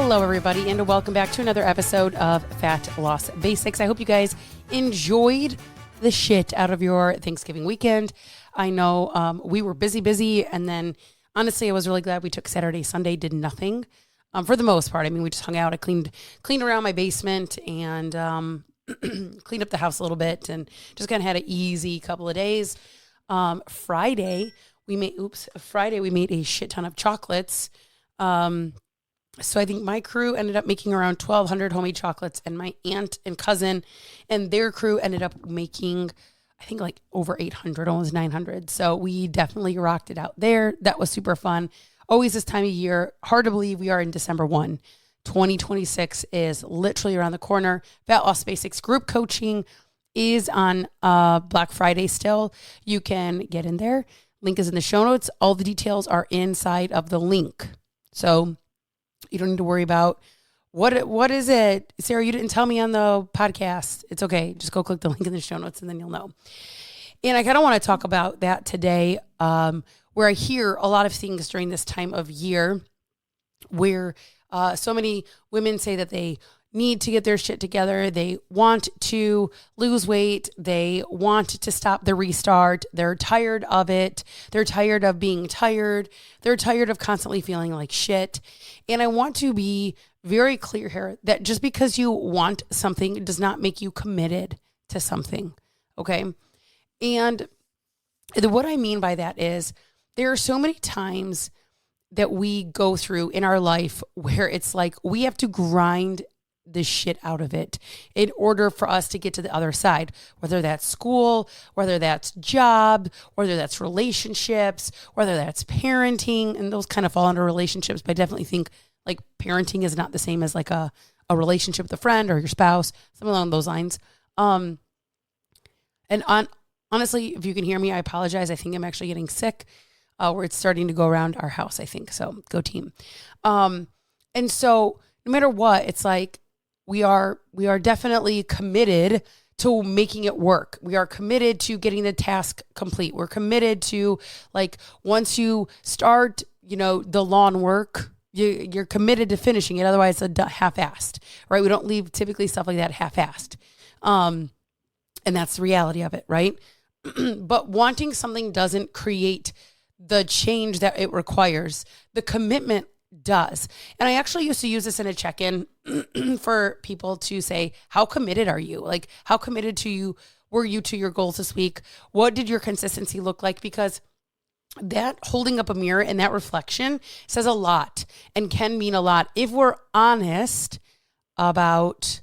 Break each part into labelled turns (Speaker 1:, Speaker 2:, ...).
Speaker 1: Hello, everybody, and welcome back to another episode of Fat Loss Basics. I hope you guys enjoyed the shit out of your Thanksgiving weekend. I know we were busy, and then honestly, I was really glad we took Saturday, Sunday, did nothing for the most part. I mean, we just hung out. I cleaned around my basement and cleaned up the house a little bit, and just kind of had an easy couple of days. Friday we made a shit ton of chocolates. So I think my crew ended up making around 1,200 homemade chocolates, and my aunt and cousin and their crew ended up making, I think, like over 800, almost 900. So we definitely rocked it out there. That was super fun. Always this time of year. Hard to believe we are in December 1. 2026 is literally around the corner. Fat Loss Basics group coaching is on Black Friday still. You can get in there. Link is in the show notes. All the details are inside of the link. So you don't need to worry about what is it? Sarah, you didn't tell me on the podcast. It's okay. Just go click the link in the show notes and then you'll know. And I kind of want to talk about that today, where I hear a lot of things during this time of year where so many women say that they need to get their shit together. They want to lose weight. They want to stop the restart. They're tired of it. They're tired of being tired. They're tired of constantly feeling like shit. And I want to be very clear here that just because you want something does not make you committed to something. Okay. And what I mean by that is there are so many times that we go through in our life where it's like we have to grind the shit out of it in order for us to get to the other side, whether that's school, whether that's job, whether that's relationships, whether that's parenting, and those kind of fall under relationships. But I definitely think like parenting is not the same as like a relationship with a friend or your spouse, something along those lines. Honestly, if you can hear me, I apologize. I think I'm actually getting sick, where it's starting to go around our house, I think. So go team. And so no matter what, it's like, we are definitely committed to making it work. We are committed to getting the task complete. We're committed to, like, once you start, the lawn work, you're committed to finishing it. Otherwise, it's half-assed, right? We don't leave typically stuff like that half-assed. And that's the reality of it, right? But wanting something doesn't create the change that it requires. The commitment does. And I actually used to use this in a check-in for people to say, how committed are you? Like, how committed were you to your goals this week? What did your consistency look like? Because that holding up a mirror and that reflection says a lot and can mean a lot if we're honest about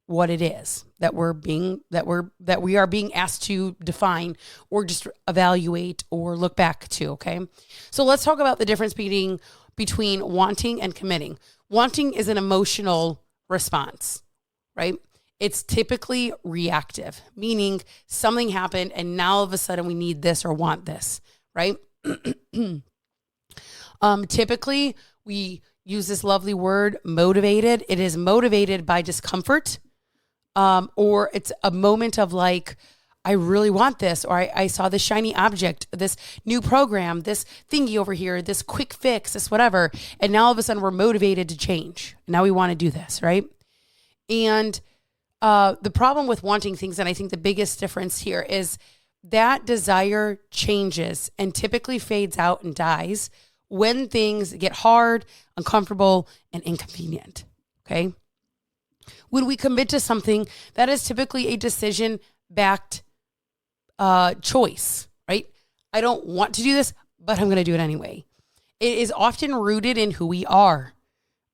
Speaker 1: what it is that we are being asked to define or just evaluate or look back to. Okay. So let's talk about the difference between wanting and committing. Wanting is an emotional response, right? It's typically reactive, meaning something happened and now all of a sudden we need this or want this, right? Typically we use this lovely word, motivated. It is motivated by discomfort, or it's a moment of like, I really want this, or I saw this shiny object, this new program, this thingy over here, this quick fix, this whatever. And now all of a sudden we're motivated to change. Now we want to do this, right? And the problem with wanting things, and I think the biggest difference here is that desire changes and typically fades out and dies when things get hard, uncomfortable, and inconvenient, okay? When we commit to something, that is typically a decision-backed choice, right? I don't want to do this, but I'm going to do it anyway. It is often rooted in who we are.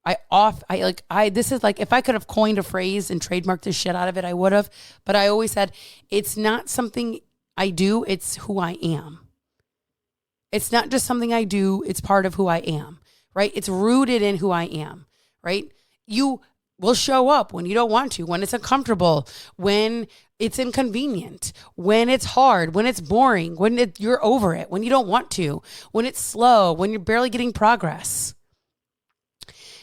Speaker 1: This is like, if I could have coined a phrase and trademarked the shit out of it, I would have, but I always said, it's not something I do, it's who I am. It's not just something I do, it's part of who I am, right? It's rooted in who I am, right? You will show up when you don't want to, when it's uncomfortable, when it's inconvenient, when it's hard, when it's boring, when you're over it, when you don't want to, when it's slow, when you're barely getting progress.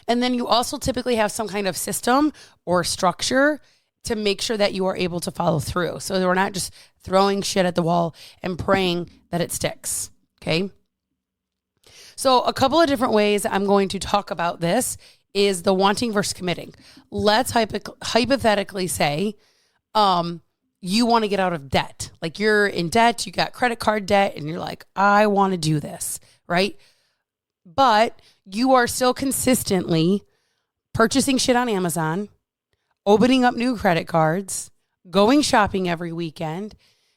Speaker 1: And then you also typically have some kind of system or structure to make sure that you are able to follow through. So we're not just throwing shit at the wall and praying that it sticks. Okay. So a couple of different ways I'm going to talk about this is the wanting versus committing. Let's hypothetically say you want to get out of debt. Like you're in debt, you got credit card debt, and you're like, I want to do this, right? But you are still consistently purchasing shit on Amazon, opening up new credit cards, going shopping every weekend,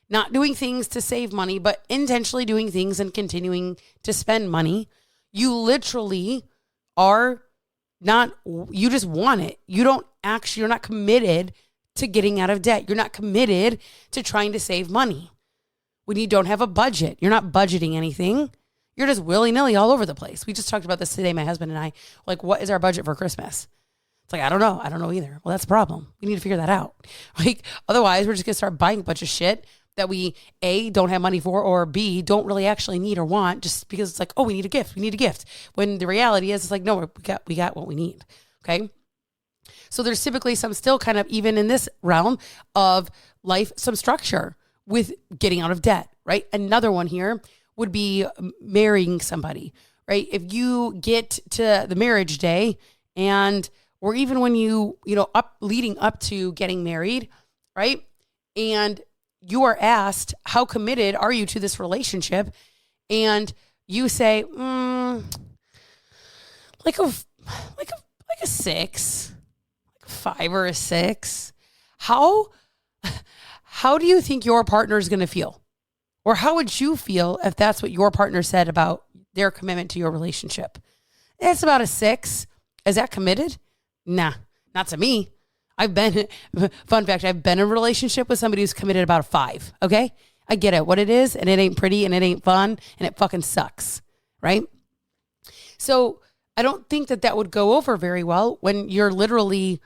Speaker 1: not doing things to save money, but intentionally doing things and continuing to spend money. You literally are not, you just want it. You're not committed to getting out of debt. You're not committed to trying to save money. When you don't have a budget, you're not budgeting anything. You're just willy-nilly all over the place. We just talked about this today, my husband and I. Like, what is our budget for Christmas? It's like, I don't know. I don't know either. Well, that's a problem. We need to figure that out. Like, otherwise, we're just going to start buying a bunch of shit that we, A, don't have money for, or B, don't really actually need or want, just because it's like, oh, we need a gift. We need a gift. When the reality is, it's like, no, we got what we need. Okay? So there's typically some still kind of, even in this realm of life, some structure with getting out of debt, right? Another one here would be marrying somebody, right? If you get to the marriage day or even when leading up to getting married, right? And you are asked, how committed are you to this relationship? And you say, like a 6, like a 5 or a 6. How do you think your partner is going to feel? Or how would you feel if that's what your partner said about their commitment to your relationship? It's about a 6. Is that committed? Nah, not to me. Fun fact, I've been in a relationship with somebody who's committed about a 5, okay? I get it, what it is, and it ain't pretty, and it ain't fun, and it fucking sucks, right? So I don't think that would go over very well when you're literally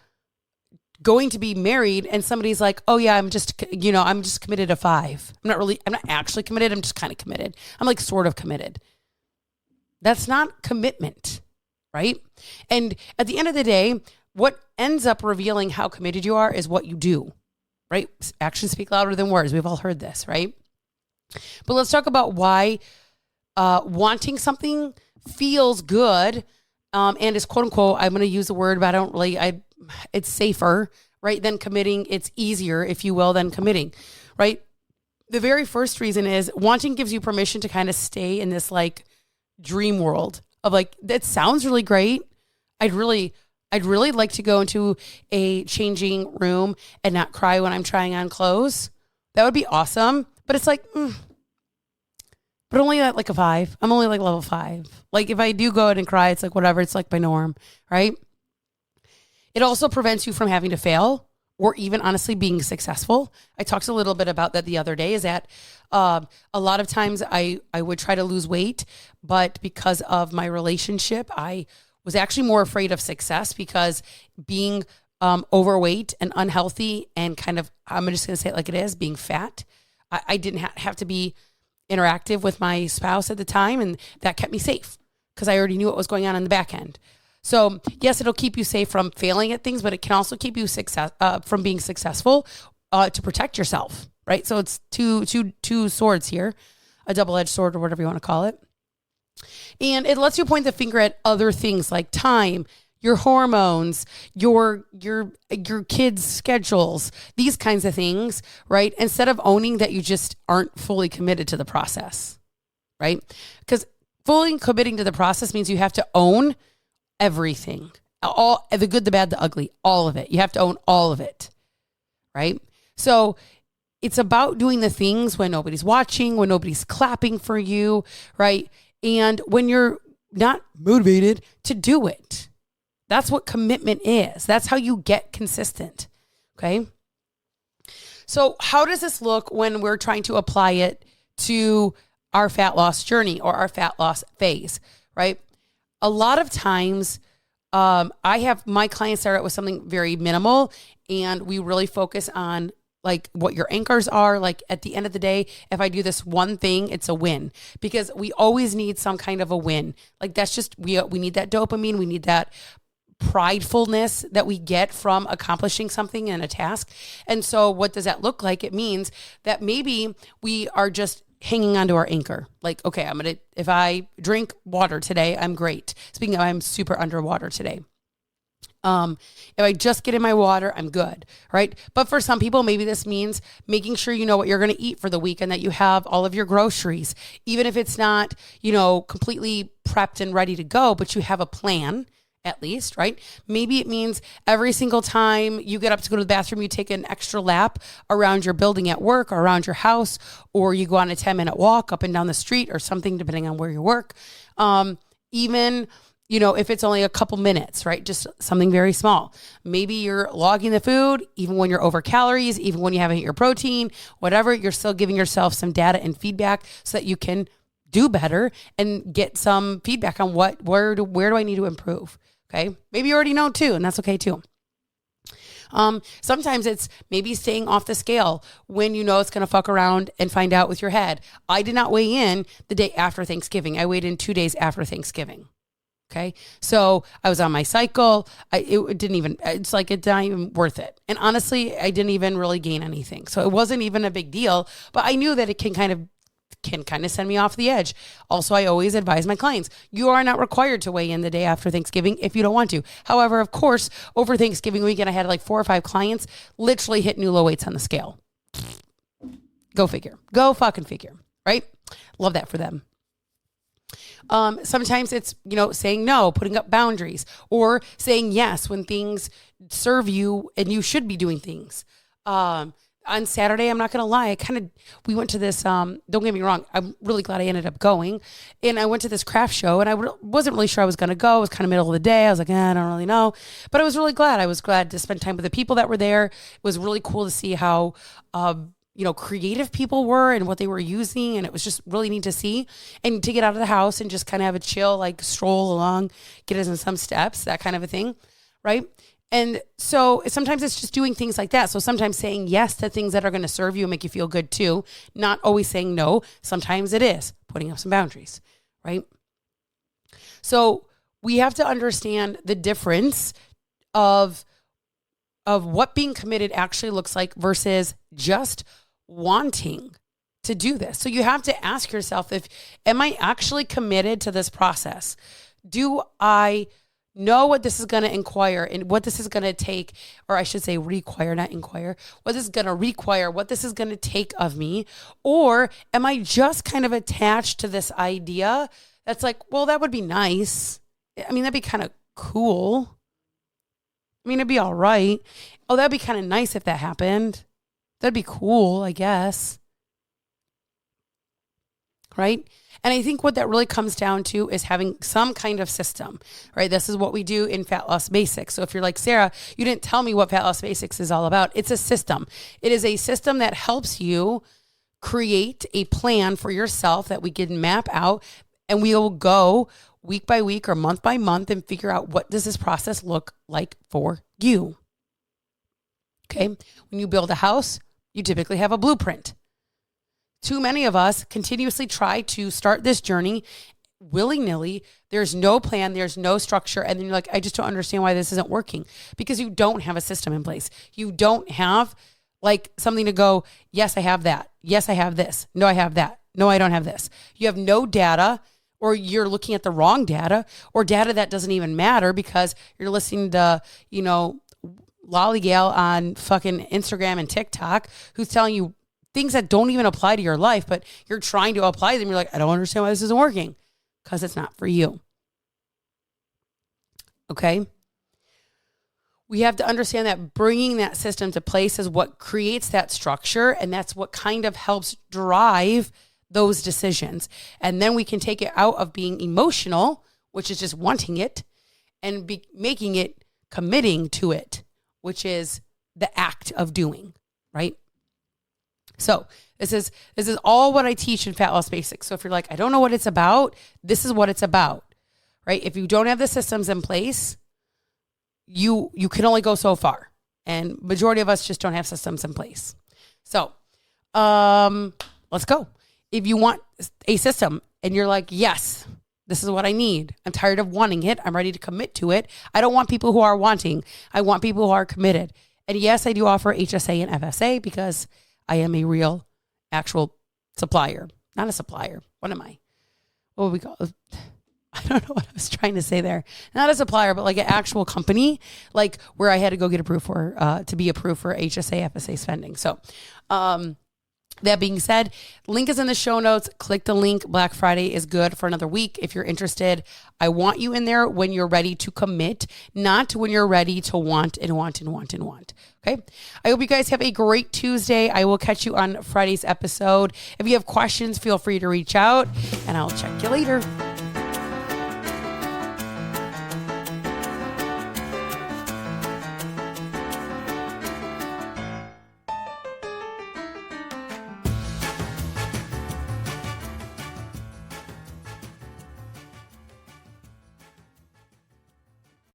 Speaker 1: going to be married and somebody's like, oh yeah, I'm just committed to 5. I'm not actually committed. I'm just kind of committed. I'm like sort of committed. That's not commitment, right? And at the end of the day, what ends up revealing how committed you are is what you do, right? Actions speak louder than words. We've all heard this, right? But let's talk about why wanting something feels good and is quote unquote, I'm going to use the word, but it's safer, right, than committing. It's easier, if you will, than committing, right? The very first reason is wanting gives you permission to kind of stay in this like dream world of like, that sounds really great. I'd really like to go into a changing room and not cry when I'm trying on clothes. That would be awesome. But it's like, but only at like a 5. I'm only like level 5. Like if I do go out and cry, it's like whatever. It's like my norm, right? It also prevents you from having to fail or even honestly being successful. I talked a little bit about that the other day, is that a lot of times I would try to lose weight, but because of my relationship, I was actually more afraid of success because being overweight and unhealthy and kind of, I'm just going to say it like it is, being fat, I didn't have to be interactive with my spouse at the time, and that kept me safe because I already knew what was going on in the back end. So yes, it'll keep you safe from failing at things, but it can also keep you from being successful to protect yourself, right? So it's two swords here, a double-edged sword or whatever you want to call it. And it lets you point the finger at other things like time, your hormones, your kids' schedules, these kinds of things, right? Instead of owning that you just aren't fully committed to the process, right? Because fully committing to the process means you have to own everything, all the good, the bad, the ugly, all of it. You have to own all of it, right? So it's about doing the things when nobody's watching, when nobody's clapping for you, right? And when you're not motivated to do it. That's what commitment is. That's how you get consistent, okay? So how does this look when we're trying to apply it to our fat loss journey or our fat loss phase, right? A lot of times, I have my clients start out with something very minimal, and we really focus on like what your anchors are. Like at the end of the day, if I do this one thing, it's a win, because we always need some kind of a win. Like that's just, we need that dopamine. We need that pridefulness that we get from accomplishing something in a task. And so what does that look like? It means that maybe we are just hanging onto our anchor. Like, okay, if I drink water today, I'm great. Speaking of, I'm super underwater today. If I just get in my water, I'm good, right? But for some people, maybe this means making sure you know what you're going to eat for the week and that you have all of your groceries, even if it's not, completely prepped and ready to go, but you have a plan at least, right? Maybe it means every single time you get up to go to the bathroom, you take an extra lap around your building at work or around your house, or you go on a 10-minute walk up and down the street or something, depending on where you work. Even if it's only a couple minutes, right? Just something very small. Maybe you're logging the food, even when you're over calories, even when you haven't hit your protein, whatever, you're still giving yourself some data and feedback so that you can do better and get some feedback on where do I need to improve? Okay. Maybe you already know too, and that's okay too. Sometimes it's maybe staying off the scale when you know it's going to fuck around and find out with your head. I did not weigh in the day after Thanksgiving. I weighed in 2 days after Thanksgiving. Okay. So I was on my cycle. It's not even worth it. And honestly, I didn't even really gain anything. So it wasn't even a big deal, but I knew that it can kind of send me off the edge. Also, I always advise my clients, you are not required to weigh in the day after Thanksgiving if you don't want to. However, of course, over Thanksgiving weekend, I had like 4 or 5 clients literally hit new low weights on the scale. Go figure. Go fucking figure. Right? Love that for them. Sometimes it's, saying no, putting up boundaries, or saying yes when things serve you and you should be doing things. On Saturday, I'm not going to lie, we went to this, don't get me wrong, I'm really glad I ended up going. And I went to this craft show and I wasn't really sure I was going to go. It was kind of middle of the day. I was like, I don't really know. But I was really glad. I was glad to spend time with the people that were there. It was really cool to see how, creative people were and what they were using. And it was just really neat to see and to get out of the house and just kind of have a chill, like stroll along, get us in some steps, that kind of a thing. Right. And so sometimes it's just doing things like that. So sometimes saying yes to things that are going to serve you and make you feel good too, not always saying no. Sometimes it is putting up some boundaries, right? So we have to understand the difference of what being committed actually looks like versus just wanting to do this. So you have to ask yourself, am I actually committed to this process? Do I know what this is going to inquire and what this is going to take, or I should say require, not inquire, what this is going to require, what this is going to take of me? Or am I just kind of attached to this idea that's like, well, that would be nice. I mean, that'd be kind of cool. I mean, it'd be all right. Oh, that'd be kind of nice if that happened. That'd be cool, I guess. Right? And I think what that really comes down to is having some kind of system, right? This is what we do in Fat Loss Basics. So if you're like, Sarah, you didn't tell me what Fat Loss Basics is all about. It's a system. It is a system that helps you create a plan for yourself that we can map out, and we will go week by week or month by month and figure out what does this process look like for you. Okay. When you build a house, you typically have a blueprint. Too many of us continuously try to start this journey willy-nilly. There's no plan, there's no structure. And then you're like, I just don't understand why this isn't working, because you don't have a system in place. You don't have like something to go, yes, I have that. Yes, I have this. No, I have that. No, I don't have this. You have no data, or you're looking at the wrong data, or data that doesn't even matter because you're listening to, Lollygal on fucking Instagram and TikTok who's telling you things that don't even apply to your life, but you're trying to apply them. You're like, I don't understand why this isn't working, because it's not for you. Okay. We have to understand that bringing that system to place is what creates that structure. And that's what kind of helps drive those decisions. And then we can take it out of being emotional, which is just wanting it, and making it committing to it, which is the act of doing, right? So this is all what I teach in Fat Loss Basics. So if you're like, I don't know what it's about, this is what it's about, right? If you don't have the systems in place, you can only go so far. And majority of us just don't have systems in place. So let's go. If you want a system and you're like, yes, this is what I need. I'm tired of wanting it. I'm ready to commit to it. I don't want people who are wanting. I want people who are committed. And yes, I do offer HSA and FSA because I am a real, actual supplier. Not a supplier. What am I? What would we call it? I don't know what I was trying to say there. Not a supplier, but like an actual company, like where I had to go get approved for, to be approved for HSA, FSA spending. So, that being said, link is in the show notes. Click the link. Black Friday is good for another week. If you're interested, I want you in there when you're ready to commit, not when you're ready to want and want and want and want. Okay. I hope you guys have a great Tuesday. I will catch you on Friday's episode. If you have questions, feel free to reach out and I'll check you later.